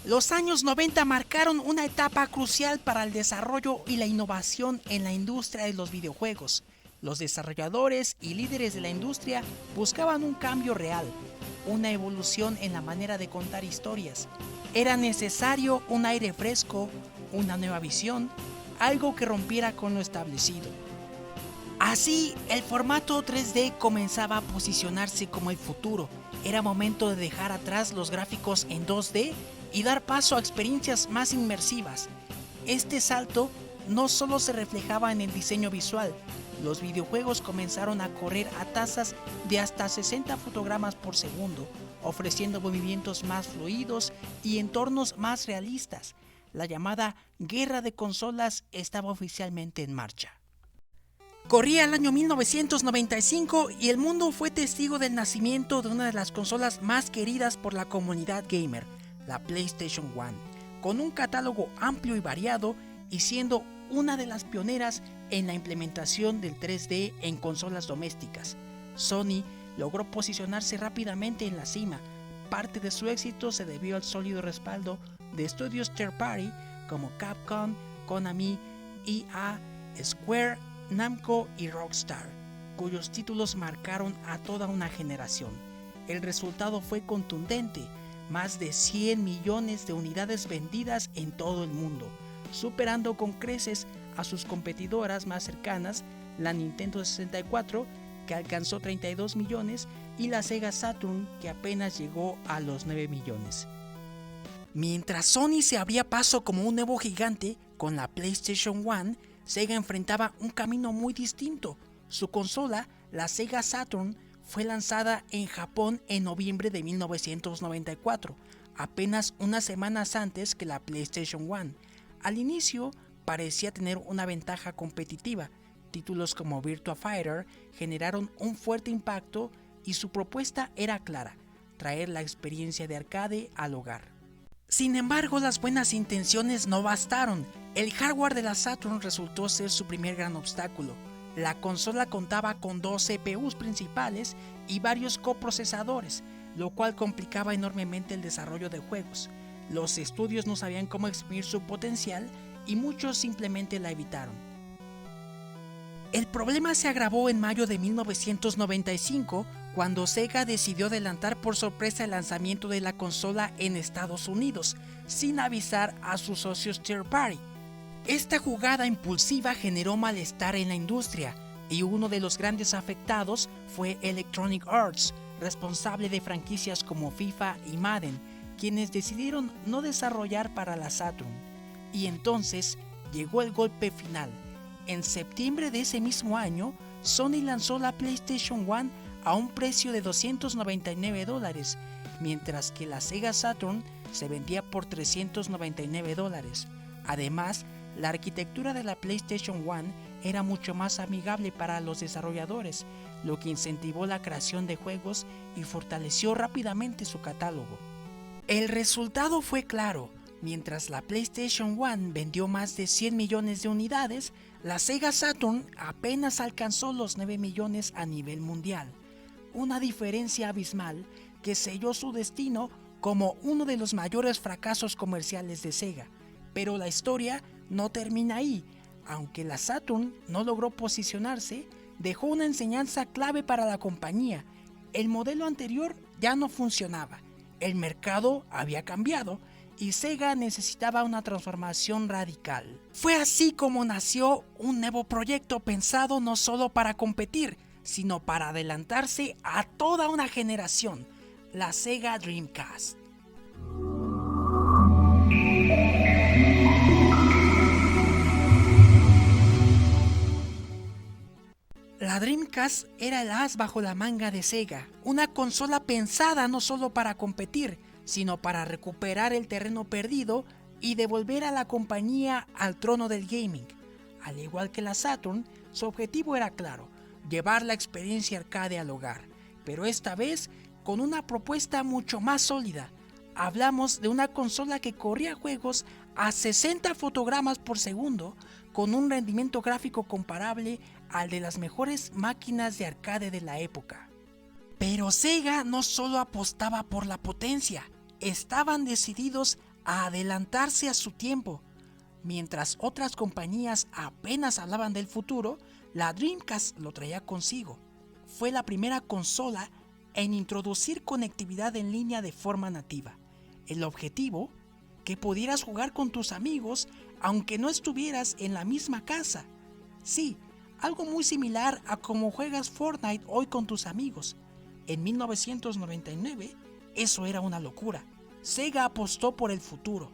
Los años 90 marcaron una etapa crucial para el desarrollo y la innovación en la industria de los videojuegos. Los desarrolladores y líderes de la industria buscaban un cambio real, una evolución en la manera de contar historias. Era necesario un aire fresco, una nueva visión, algo que rompiera con lo establecido. Así, el formato 3D comenzaba a posicionarse como el futuro. Era momento de dejar atrás los gráficos en 2D y dar paso a experiencias más inmersivas. Este salto no solo se reflejaba en el diseño visual, los videojuegos comenzaron a correr a tasas de hasta 60 fotogramas por segundo, ofreciendo movimientos más fluidos y entornos más realistas. La llamada guerra de consolas estaba oficialmente en marcha. Corría el año 1995 y el mundo fue testigo del nacimiento de una de las consolas más queridas por la comunidad gamer, la PlayStation 1, con un catálogo amplio y variado y siendo una de las pioneras en la implementación del 3D en consolas domésticas. Sony logró posicionarse rápidamente en la cima. Parte de su éxito se debió al sólido respaldo de estudios third party como Capcom, Konami, EA, Square, Namco y Rockstar, cuyos títulos marcaron a toda una generación. El resultado fue contundente, más de 100 millones de unidades vendidas en todo el mundo, superando con creces a sus competidoras más cercanas, la Nintendo 64, que alcanzó 32 millones, y la Sega Saturn, que apenas llegó a los 9 millones. Mientras Sony se abría paso como un nuevo gigante con la PlayStation 1, Sega enfrentaba un camino muy distinto. Su consola, la Sega Saturn, fue lanzada en Japón en noviembre de 1994, apenas unas semanas antes que la PlayStation 1. Al inicio parecía tener una ventaja competitiva. Títulos como Virtua Fighter generaron un fuerte impacto y su propuesta era clara: traer la experiencia de arcade al hogar. Sin embargo, las buenas intenciones no bastaron. El hardware de la Saturn resultó ser su primer gran obstáculo. La consola contaba con 2 CPUs principales y varios coprocesadores, lo cual complicaba enormemente el desarrollo de juegos. Los estudios no sabían cómo exprimir su potencial y muchos simplemente la evitaron. El problema se agravó en mayo de 1995, cuando Sega decidió adelantar por sorpresa el lanzamiento de la consola en Estados Unidos, sin avisar a sus socios third party. Esta jugada impulsiva generó malestar en la industria, y uno de los grandes afectados fue Electronic Arts, responsable de franquicias como FIFA y Madden, quienes decidieron no desarrollar para la Saturn. Y entonces llegó el golpe final. En septiembre de ese mismo año, Sony lanzó la PlayStation 1 a un precio de $299, mientras que la Sega Saturn se vendía por $399. Además, la arquitectura de la PlayStation 1 era mucho más amigable para los desarrolladores, lo que incentivó la creación de juegos y fortaleció rápidamente su catálogo. El resultado fue claro. Mientras la PlayStation 1 vendió más de 100 millones de unidades, la Sega Saturn apenas alcanzó los 9 millones a nivel mundial. Una diferencia abismal que selló su destino como uno de los mayores fracasos comerciales de Sega. Pero la historia no termina ahí. Aunque la Saturn no logró posicionarse, dejó una enseñanza clave para la compañía. El modelo anterior ya no funcionaba, el mercado había cambiado y Sega necesitaba una transformación radical. Fue así como nació un nuevo proyecto pensado no solo para competir, sino para adelantarse a toda una generación: la Sega Dreamcast. La Dreamcast era el as bajo la manga de Sega, una consola pensada no solo para competir, sino para recuperar el terreno perdido y devolver a la compañía al trono del gaming. Al igual que la Saturn, su objetivo era claro: llevar la experiencia arcade al hogar, pero esta vez con una propuesta mucho más sólida. Hablamos de una consola que corría juegos a 60 fotogramas por segundo, con un rendimiento gráfico comparable al de las mejores máquinas de arcade de la época. Pero Sega no solo apostaba por la potencia, estaban decididos a adelantarse a su tiempo. Mientras otras compañías apenas hablaban del futuro, la Dreamcast lo traía consigo. Fue la primera consola en introducir conectividad en línea de forma nativa. El objetivo, que pudieras jugar con tus amigos aunque no estuvieras en la misma casa. Sí, algo muy similar a cómo juegas Fortnite hoy con tus amigos. En 1999, eso era una locura. Sega apostó por el futuro.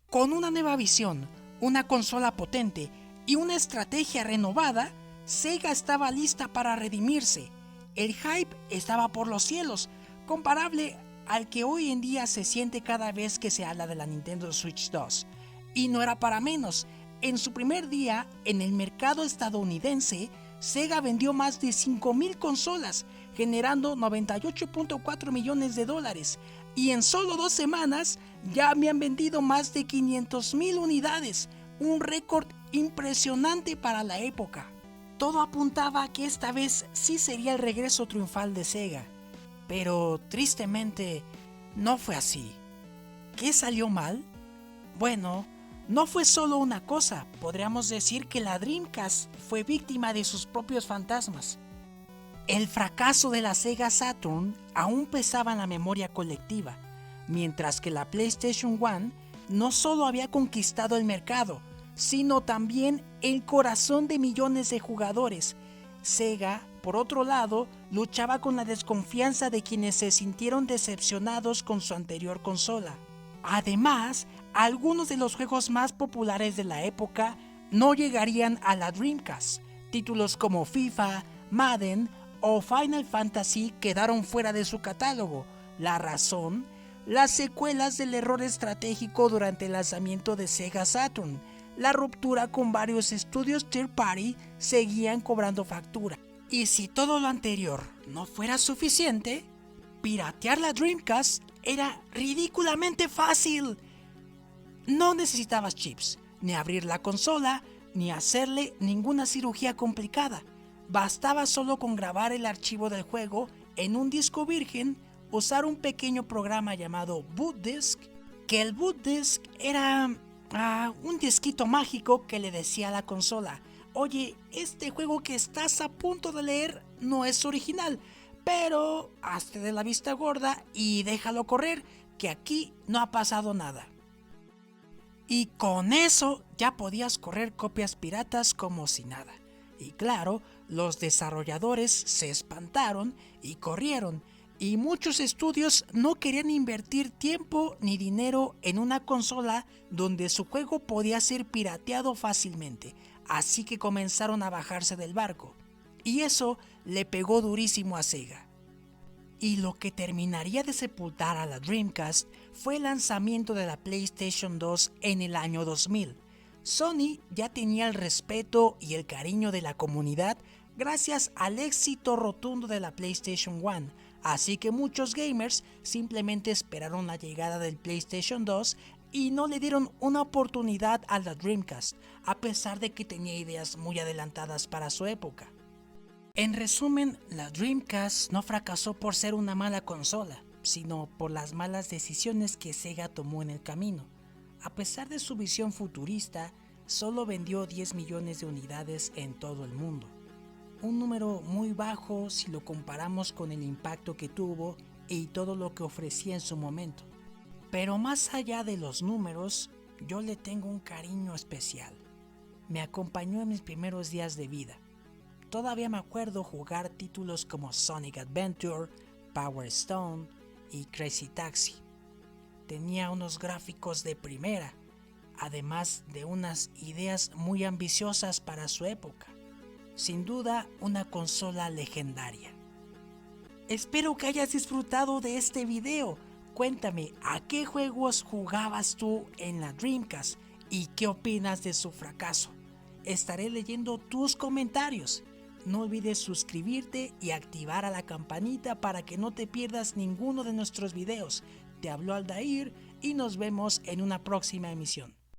Con una nueva visión, una consola potente y una estrategia renovada, Sega estaba lista para redimirse. El hype estaba por los cielos, comparable al que hoy en día se siente cada vez que se habla de la Nintendo Switch 2. Y no era para menos. En su primer día en el mercado estadounidense, Sega vendió más de 5,000 consolas, generando $98.4 millones, y en solo 2 semanas ya habían vendido más de 500,000 unidades, un récord impresionante para la época. Todo apuntaba a que esta vez sí sería el regreso triunfal de Sega, pero tristemente no fue así. ¿Qué salió mal? Bueno, no fue solo una cosa, podríamos decir que la Dreamcast fue víctima de sus propios fantasmas. El fracaso de la Sega Saturn aún pesaba en la memoria colectiva, mientras que la PlayStation 1 no solo había conquistado el mercado, sino también el corazón de millones de jugadores. Sega, por otro lado, luchaba con la desconfianza de quienes se sintieron decepcionados con su anterior consola. Además, algunos de los juegos más populares de la época no llegarían a la Dreamcast. Títulos como FIFA, Madden o Final Fantasy quedaron fuera de su catálogo. La razón: las secuelas del error estratégico durante el lanzamiento de Sega Saturn. La ruptura con varios estudios third party seguían cobrando factura. Y si todo lo anterior no fuera suficiente, piratear la Dreamcast era ridículamente fácil. No necesitabas chips, ni abrir la consola, ni hacerle ninguna cirugía complicada. Bastaba solo con grabar el archivo del juego en un disco virgen, usar un pequeño programa llamado Boot Disk, que el Boot Disk era un disquito mágico que le decía a la consola: oye, este juego que estás a punto de leer no es original, pero hazte de la vista gorda y déjalo correr, que aquí no ha pasado nada. Y con eso ya podías correr copias piratas como si nada. Y claro, los desarrolladores se espantaron y corrieron, y muchos estudios no querían invertir tiempo ni dinero en una consola donde su juego podía ser pirateado fácilmente, así que comenzaron a bajarse del barco. Y eso le pegó durísimo a Sega. Y lo que terminaría de sepultar a la Dreamcast fue el lanzamiento de la PlayStation 2 en el año 2000. Sony ya tenía el respeto y el cariño de la comunidad gracias al éxito rotundo de la PlayStation 1, así que muchos gamers simplemente esperaron la llegada del PlayStation 2 y no le dieron una oportunidad a la Dreamcast, a pesar de que tenía ideas muy adelantadas para su época. En resumen, la Dreamcast no fracasó por ser una mala consola, sino por las malas decisiones que Sega tomó en el camino. A pesar de su visión futurista, solo vendió 10 millones de unidades en todo el mundo. Un número muy bajo si lo comparamos con el impacto que tuvo y todo lo que ofrecía en su momento. Pero más allá de los números, yo le tengo un cariño especial. Me acompañó en mis primeros días de vida. Todavía me acuerdo jugar títulos como Sonic Adventure, Power Stone y Crazy Taxi. Tenía unos gráficos de primera, además de unas ideas muy ambiciosas para su época. Sin duda, una consola legendaria. Espero que hayas disfrutado de este video. Cuéntame, ¿a qué juegos jugabas tú en la Dreamcast y qué opinas de su fracaso? Estaré leyendo tus comentarios. No olvides suscribirte y activar a la campanita para que no te pierdas ninguno de nuestros videos. Te habló Aldair y nos vemos en una próxima emisión.